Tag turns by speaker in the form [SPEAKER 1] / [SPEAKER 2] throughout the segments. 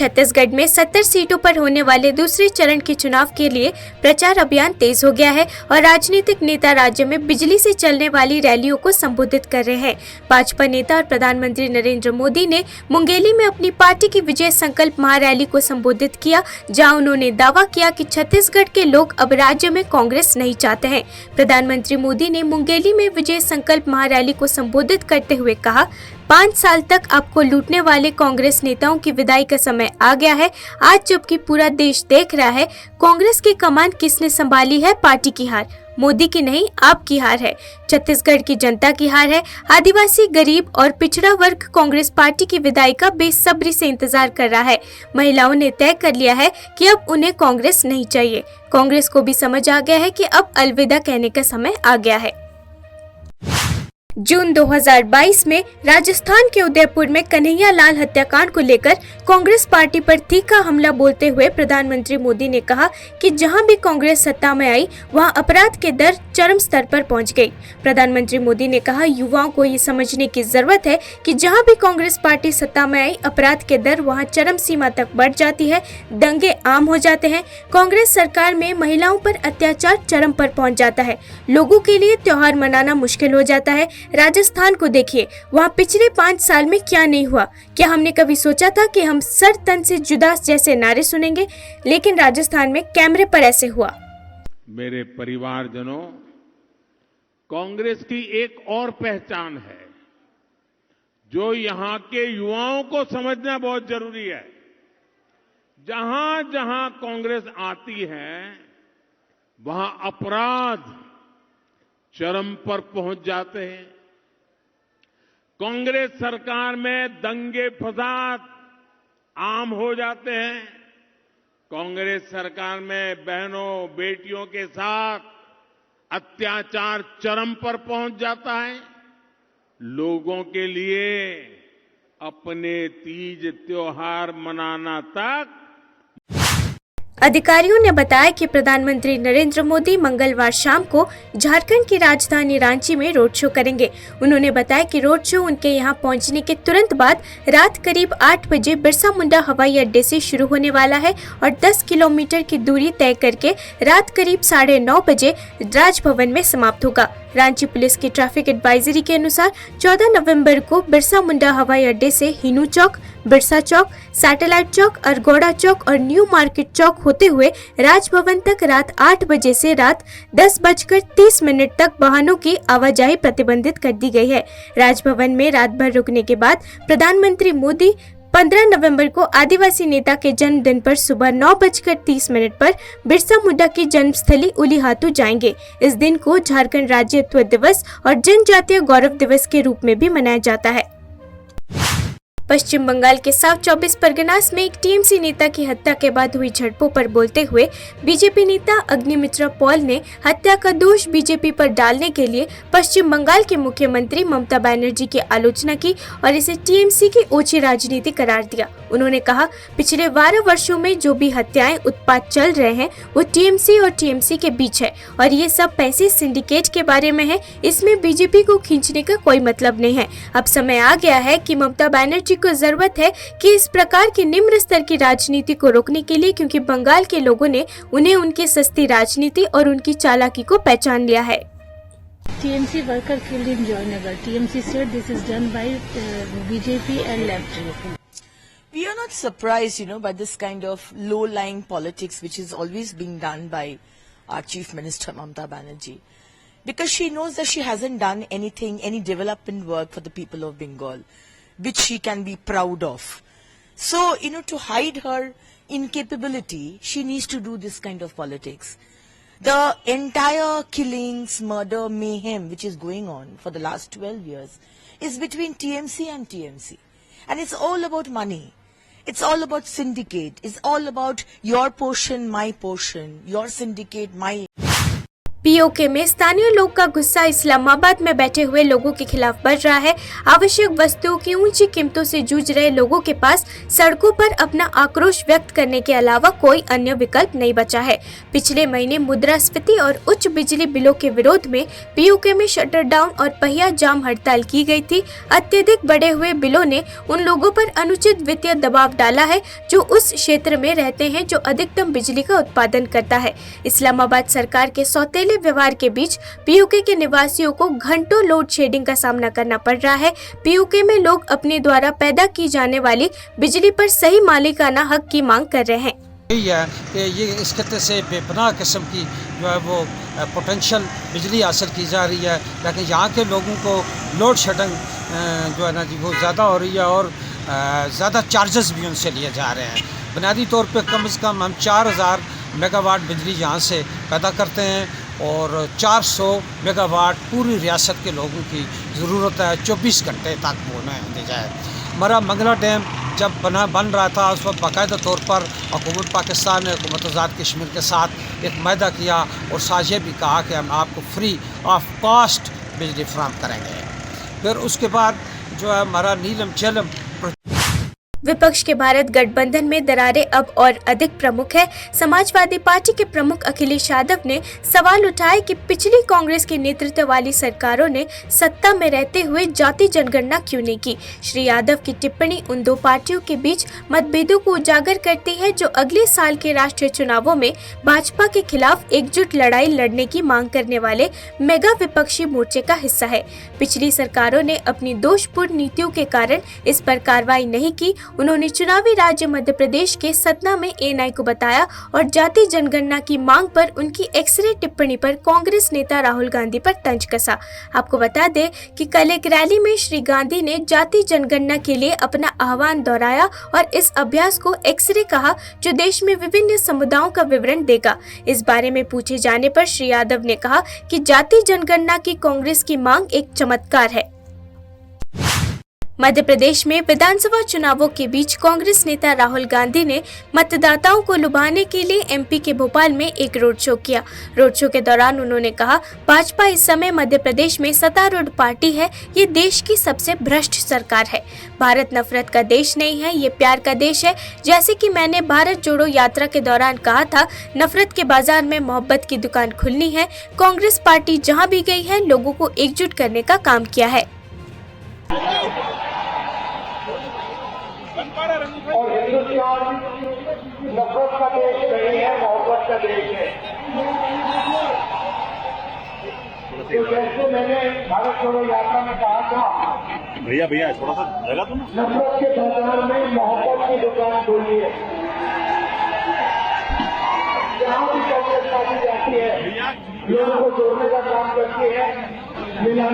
[SPEAKER 1] छत्तीसगढ़ में 70 सीटों पर होने वाले दूसरे चरण के चुनाव के लिए प्रचार अभियान तेज हो गया है और राजनीतिक नेता राज्य में बिजली से चलने वाली रैलियों को संबोधित कर रहे हैं। भाजपा नेता और प्रधानमंत्री नरेंद्र मोदी ने मुंगेली में अपनी पार्टी की विजय संकल्प महारैली को संबोधित किया, जहां उन्होंने दावा किया कि छत्तीसगढ़ के लोग अब राज्य में कांग्रेस नहीं चाहते हैं। प्रधानमंत्री मोदी ने मुंगेली में विजय संकल्प महारैली को संबोधित करते हुए कहा, 5 साल तक आपको लूटने वाले कांग्रेस नेताओं की विदाई का समय आ गया है। आज जबकि पूरा देश देख रहा है कांग्रेस की कमान किसने संभाली है, पार्टी की हार मोदी की नहीं आपकी हार है, छत्तीसगढ़ की जनता की हार है। आदिवासी, गरीब और पिछड़ा वर्ग कांग्रेस पार्टी की विदाई का बेसब्री से इंतजार कर रहा है। महिलाओं ने तय कर लिया है कि अब उन्हें कांग्रेस नहीं चाहिए। कांग्रेस को भी समझ आ गया है कि अब अलविदा कहने का समय आ गया है। जून 2022 में राजस्थान के उदयपुर में कन्हैया लाल हत्याकांड को लेकर कांग्रेस पार्टी पर तीखा हमला बोलते हुए प्रधानमंत्री मोदी ने कहा कि जहां भी कांग्रेस सत्ता में आई वहां अपराध के दर चरम स्तर पर पहुंच गई। प्रधानमंत्री मोदी ने कहा, युवाओं को ये समझने की जरूरत है कि जहां भी कांग्रेस पार्टी सत्ता में आई अपराध के दर वहां चरम सीमा तक बढ़ जाती है, दंगे आम हो जाते हैं। कांग्रेस सरकार में महिलाओं पर अत्याचार चरम पर पहुंच जाता है, लोगों के लिए त्योहार मनाना मुश्किल हो जाता है। राजस्थान को देखिए, वहाँ पिछले 5 साल में क्या नहीं हुआ। क्या हमने कभी सोचा था कि हम सर तन से जुदा जैसे नारे सुनेंगे, लेकिन राजस्थान में कैमरे पर ऐसे हुआ।
[SPEAKER 2] मेरे परिवारजनों, कांग्रेस की एक और पहचान है जो यहाँ के युवाओं को समझना बहुत जरूरी है। जहां जहां कांग्रेस आती है वहां अपराध चरम पर पहुंच जाते हैं। कांग्रेस सरकार में दंगे फसाद आम हो जाते हैं। कांग्रेस सरकार में बहनों बेटियों के साथ अत्याचार चरम पर पहुंच जाता है। लोगों के लिए अपने तीज त्योहार मनाना तक।
[SPEAKER 1] अधिकारियों ने बताया कि प्रधानमंत्री नरेंद्र मोदी मंगलवार शाम को झारखंड की राजधानी रांची में रोड शो करेंगे। उन्होंने बताया कि रोड शो उनके यहां पहुंचने के तुरंत बाद रात करीब 8 बजे बिरसा मुंडा हवाई अड्डे से शुरू होने वाला है और 10 किलोमीटर की दूरी तय करके रात करीब 9:30 बजे राजभवन में समाप्त होगा। रांची पुलिस की ट्रैफिक एडवाइजरी के अनुसार 14 नवंबर को बिरसा मुंडा हवाई अड्डे से हिनू चौक, बिरसा चौक, सैटेलाइट चौक, अरगोड़ा चौक और न्यू मार्केट चौक होते हुए राजभवन तक रात 8 बजे से रात 10:30 तक वाहनों की आवाजाही प्रतिबंधित कर दी गई है। राजभवन में रात भर रुकने के बाद प्रधानमंत्री मोदी 15 नवंबर को आदिवासी नेता के जन्मदिन पर सुबह 9:30 पर बिरसा मुंडा की जन्मस्थली उलीहातू जाएंगे। इस दिन को झारखंड राज्यत्व दिवस और जनजातीय गौरव दिवस के रूप में भी मनाया जाता है। पश्चिम बंगाल के साउथ 24 परगनास में एक टीएमसी नेता की हत्या के बाद हुई झड़पों पर बोलते हुए बीजेपी नेता अग्निमित्रा पॉल ने हत्या का दोष बीजेपी पर डालने के लिए पश्चिम बंगाल के मुख्यमंत्री ममता बनर्जी की आलोचना की और इसे टीएमसी की ओछी राजनीति करार दिया। उन्होंने कहा, पिछले 12 वर्षों में जो भी हत्याएं उत्पात चल रहे हैं वो टीएमसी और टीएमसी के बीच है और ये सब पैसे सिंडिकेट के बारे में है। इसमें बीजेपी को खींचने का कोई मतलब नहीं है। अब समय आ गया है कि ममता बनर्जी को जरूरत है कि इस प्रकार की निम्न स्तर की राजनीति को रोकने के लिए, क्योंकि बंगाल के लोगों ने उन्हें उनकी सस्ती राजनीति और उनकी चालाकी को पहचान लिया है।
[SPEAKER 3] TMC worker killed in Joynagar. TMC said this is done by BJP and left.
[SPEAKER 4] We are not surprised, by this kind of low-lying politics which is always being done by our Chief Minister Mamata Banerjee, because she knows that she hasn't done anything, any development work for the people of Bengal, which she can be proud of. So, to hide her incapability, she needs to do this kind of politics. The entire killings, murder, mayhem which is going on for the last 12 years is between TMC and TMC. And it's all about money. It's all about syndicate. It's all about your portion, my portion, your syndicate, my...
[SPEAKER 1] PoK में स्थानीय लोग का गुस्सा इस्लामाबाद में बैठे हुए लोगों के खिलाफ बढ़ रहा है। आवश्यक वस्तुओं की ऊंची कीमतों से जूझ रहे लोगों के पास सड़कों पर अपना आक्रोश व्यक्त करने के अलावा कोई अन्य विकल्प नहीं बचा है। पिछले महीने मुद्रास्फीति और उच्च बिजली बिलों के विरोध में पीओके में शटर डाउन और पहिया जाम हड़ताल की गई थी। अत्यधिक बढ़े हुए बिलों ने उन लोगों पर अनुचित वित्तीय दबाव डाला है जो उस क्षेत्र में रहते हैं जो अधिकतम बिजली का उत्पादन करता है। इस्लामाबाद सरकार के सौतेले व्यवहार के बीच पीओके के निवासियों को घंटों लोड शेडिंग का सामना करना पड़ रहा है। पीओके में लोग अपने द्वारा पैदा की जाने वाली बिजली पर सही मालिकाना हक की मांग कर रहे हैं।
[SPEAKER 5] यही है कि ये इस खत्ते से बेपनाह किस्म की जो है वो पोटेंशियल बिजली हासिल की जा रही है, लेकिन यहाँ के लोगों को लोड शेडिंग जो है ना जी वो ज़्यादा हो रही है और ज़्यादा चार्जेस भी उनसे लिए जा रहे हैं। बुनियादी तौर पे कम से कम हम 4000 मेगावाट बिजली यहाँ से पैदा करते हैं और 400 मेगावाट पूरी रियासत के लोगों की ज़रूरत है 24 घंटे तक होने दी जाए। हमारा मंगला डैम जब बन रहा था उस वक्त बाकायदा तौर पर हुकूमत पाकिस्तान ने हुकूमत आज़ाद कश्मीर के साथ एक वायदा किया और साथ ये भी कहा कि हम आपको फ्री ऑफ कॉस्ट बिजली फराहम करेंगे। फिर उसके बाद जो है हमारा नीलम झेलम
[SPEAKER 1] विपक्ष के भारत गठबंधन में दरारें अब और अधिक प्रमुख है। समाजवादी पार्टी के प्रमुख अखिलेश यादव ने सवाल उठाए कि पिछली कांग्रेस के नेतृत्व वाली सरकारों ने सत्ता में रहते हुए जाति जनगणना क्यों नहीं की। श्री यादव की टिप्पणी उन दो पार्टियों के बीच मतभेदों को उजागर करती है जो अगले साल के राष्ट्रीय चुनावों में भाजपा के खिलाफ एकजुट लड़ाई लड़ने की मांग करने वाले मेगा विपक्षी मोर्चे का हिस्सा है। पिछली सरकारों ने अपनी दोषपूर्ण नीतियों के कारण इस पर कार्रवाई नहीं की। उन्होंने चुनावी राज्य मध्य प्रदेश के सतना में एएनआई को बताया और जाति जनगणना की मांग पर उनकी एक्सरे टिप्पणी पर कांग्रेस नेता राहुल गांधी पर तंज कसा। आपको बता दें कि कल एक रैली में श्री गांधी ने जाति जनगणना के लिए अपना आह्वान दोहराया और इस अभ्यास को एक्सरे कहा जो देश में विभिन्न समुदायों का विवरण देगा। इस बारे में पूछे जाने पर श्री यादव ने कहा कि जाति जनगणना की कांग्रेस की मांग एक चमत्कार है। मध्य प्रदेश में विधानसभा चुनावों के बीच कांग्रेस नेता राहुल गांधी ने मतदाताओं को लुभाने के लिए एमपी के भोपाल में एक रोड शो किया। रोड शो के दौरान उन्होंने कहा, भाजपा इस समय मध्य प्रदेश में सत्तारूढ़ पार्टी है। ये देश की सबसे भ्रष्ट सरकार है। भारत नफरत का देश नहीं है, ये प्यार का देश है। जैसे कि मैंने भारत जोड़ो यात्रा के दौरान कहा था, नफरत के बाजार में मोहब्बत की दुकान खुलनी है। कांग्रेस पार्टी जहाँ भी गई है लोगों को एकजुट करने का काम किया है।
[SPEAKER 6] और हिंदुस्तान नफरत का देश नहीं है, मोहब्बत का देश है। तो जैसे मैंने भारत जोड़ो यात्रा में कहा था,
[SPEAKER 7] भैया थोड़ा सा जगह दो ना।
[SPEAKER 6] नफरत के बाजार में मोहब्बत की दुकान खोली है। जहाँ भी कांग्रेस पार्टी जाती है लोगों को जोड़ने का काम करती है।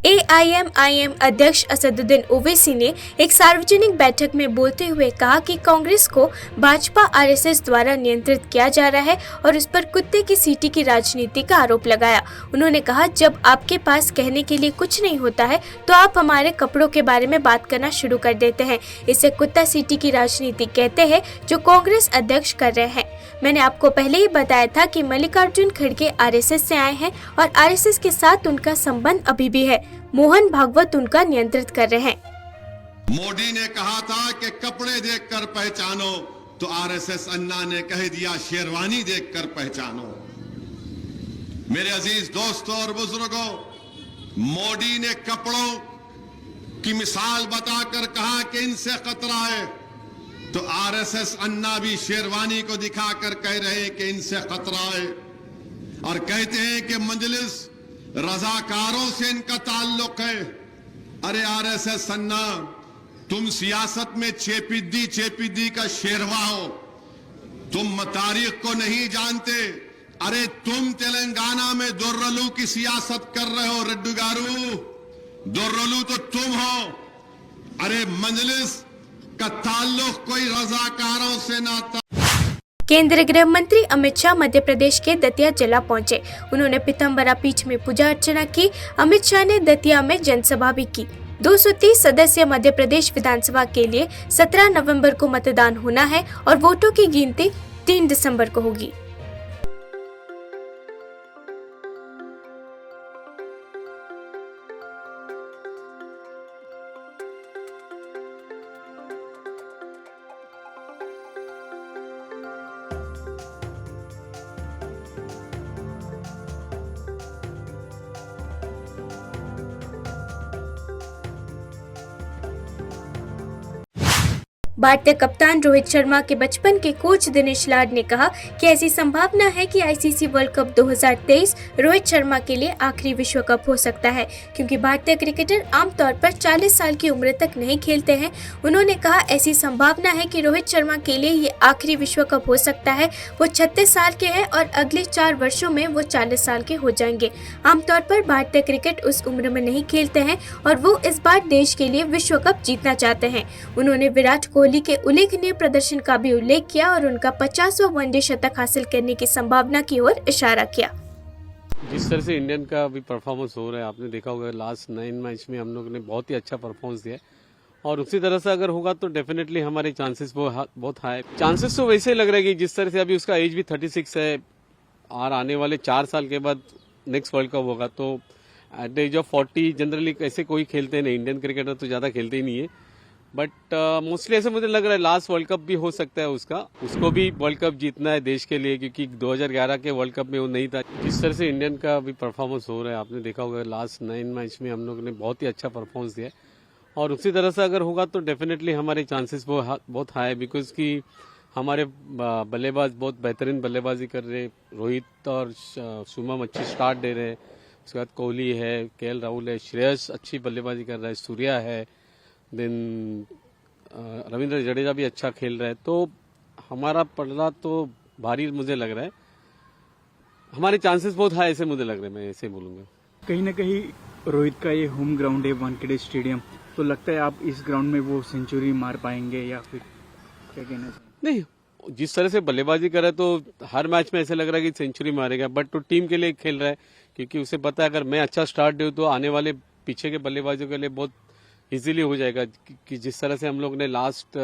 [SPEAKER 1] एआईएमआईएम अध्यक्ष असदुद्दीन ओवैसी ने एक सार्वजनिक बैठक में बोलते हुए कहा कि कांग्रेस को भाजपा आरएसएस द्वारा नियंत्रित किया जा रहा है और उस पर कुत्ते की सीटी की राजनीति का आरोप लगाया। उन्होंने कहा, जब आपके पास कहने के लिए कुछ नहीं होता है तो आप हमारे कपड़ों के बारे में बात करना शुरू कर देते हैं। इसे कुत्ता सीटी की राजनीति कहते हैं जो कांग्रेस अध्यक्ष कर रहे हैं। मैंने आपको पहले ही बताया था कि मल्लिकार्जुन खड़गे आरएसएस से आए हैं और आरएसएस के साथ उनका संबंध अभी भी है। मोहन भागवत उनका नियंत्रित कर रहे हैं।
[SPEAKER 8] मोदी ने कहा था कि कपड़े देखकर पहचानो, तो आरएसएस अन्ना ने कह दिया शेरवानी देखकर पहचानो। मेरे अजीज दोस्तों और बुजुर्गों, मोदी ने कपड़ों की मिसाल बताकर कहा कि इनसे खतरा है, तो आरएसएस अन्ना भी शेरवानी को दिखाकर कह रहे हैं कि इनसे खतरा है और कहते हैं कि मजलिस रजाकारों से इनका ताल्लुक है। अरे आरएसएस अन्ना, तुम सियासत में चेपिद्दी का शेरवा हो, तुम तारीख को नहीं जानते। अरे तुम तेलंगाना में दुर्रलू की सियासत कर रहे हो, रेड्डी गारू, दुर्रलू तो तुम हो। अरे मजलिस का ताल्लुक कोई रजाकारों से ना था।
[SPEAKER 1] केंद्रीय गृह मंत्री अमित शाह मध्य प्रदेश के दतिया जिला पहुंचे। उन्होंने पीताम्बरा पीठ में पूजा अर्चना की। अमित शाह ने दतिया में जनसभा भी की। 230 सदस्य मध्य प्रदेश विधानसभा के लिए 17 नवंबर को मतदान होना है और वोटों की गिनती 3 दिसंबर को होगी। भारतीय कप्तान रोहित शर्मा के बचपन के कोच दिनेश लाड ने कहा कि ऐसी संभावना है कि ICC world cup 2023 Rohit Sharma के लिए आखिरी विश्व कप हो सकता है, क्योंकि भारतीय क्रिकेटर आमतौर पर 40 साल की उम्र तक नहीं खेलते हैं। उन्होंने कहा ऐसी संभावना है कि रोहित शर्मा के लिए ये आखिरी विश्व कप हो सकता है। वो 36 साल के हैं और अगले 4 वर्षों में वो 40 साल के हो जाएंगे। आमतौर पर भारतीय क्रिकेट उस उम्र में नहीं खेलते हैं और वो इस बार देश के लिए विश्व कप जीतना चाहते हैं। उन्होंने विराट कोहली के उल्लेखनीय प्रदर्शन का भी उल्लेख किया और उनका 50वां वनडे शतक हासिल करने की संभावना की ओर इशारा किया।
[SPEAKER 7] जिस तरह से इंडियन का अभी परफॉर्मेंस हो रहा है, आपने देखा होगा लास्ट 9 मैच में हम लोगों ने बहुत ही अच्छा परफॉर्मेंस दिया है और उसी तरह से अगर होगा तो डेफिनेटली हमारे चांसेस बहुत हाई। चांसेस तो वैसे लग रहा है कि जिस तरह से अभी उसका एज भी 36 है और आने वाले 4 साल के बाद नेक्स्ट वर्ल्ड कप होगा, तो at the age of 40 generally ऐसे कोई खेलते नहीं, इंडियन क्रिकेटर तो ज़्यादा खेलते ही नहीं है। बट मोस्टली ऐसे मुझे लग रहा है लास्ट वर्ल्ड कप भी हो सकता है उसको भी वर्ल्ड कप जीतना है देश के लिए, क्योंकि 2011 के वर्ल्ड कप में वो नहीं था। जिस तरह से इंडियन का अभी परफॉर्मेंस हो रहा है, आपने देखा होगा लास्ट 9 मैच में हम लोगों ने बहुत ही अच्छा परफॉर्मेंस दिया है और उसी तरह से अगर होगा तो डेफिनेटली हमारे चांसेस बहुत हाई है, बिकॉज कि हमारे बल्लेबाज बहुत बेहतरीन बल्लेबाजी कर रहे हैं। रोहित और शुभम अच्छी स्टार्ट दे रहे हैं, उसके बाद कोहली है, केएल राहुल है, श्रेयस अच्छी बल्लेबाजी कर रहा है, सूर्या है, देन रविंद्र जडेजा भी अच्छा खेल रहा है। तो हमारा पलड़ा तो भारी मुझे लग रहा है, हमारे चांसेस बहुत हाई ऐसे मुझे लग रहे हैं, मैं ऐसे बोलूँगा।
[SPEAKER 9] कहीं ना कहीं रोहित का ये होम ग्राउंड है वानखेड़े स्टेडियम, तो लगता है आप इस ग्राउंड में वो सेंचुरी मार पाएंगे या फिर क्या कहना चाहिए?
[SPEAKER 7] नहीं, जिस तरह से बल्लेबाजी कर रहा है तो हर मैच में ऐसे लग रहा है कि सेंचुरी मारेगा, बट तो टीम के लिए खेल रहा है, क्योंकि उसे पता है अगर मैं अच्छा स्टार्ट दूँ तो आने वाले पीछे के बल्लेबाजों के लिए बहुत इजीली हो जाएगा। कि जिस तरह से हम लोग ने लास्ट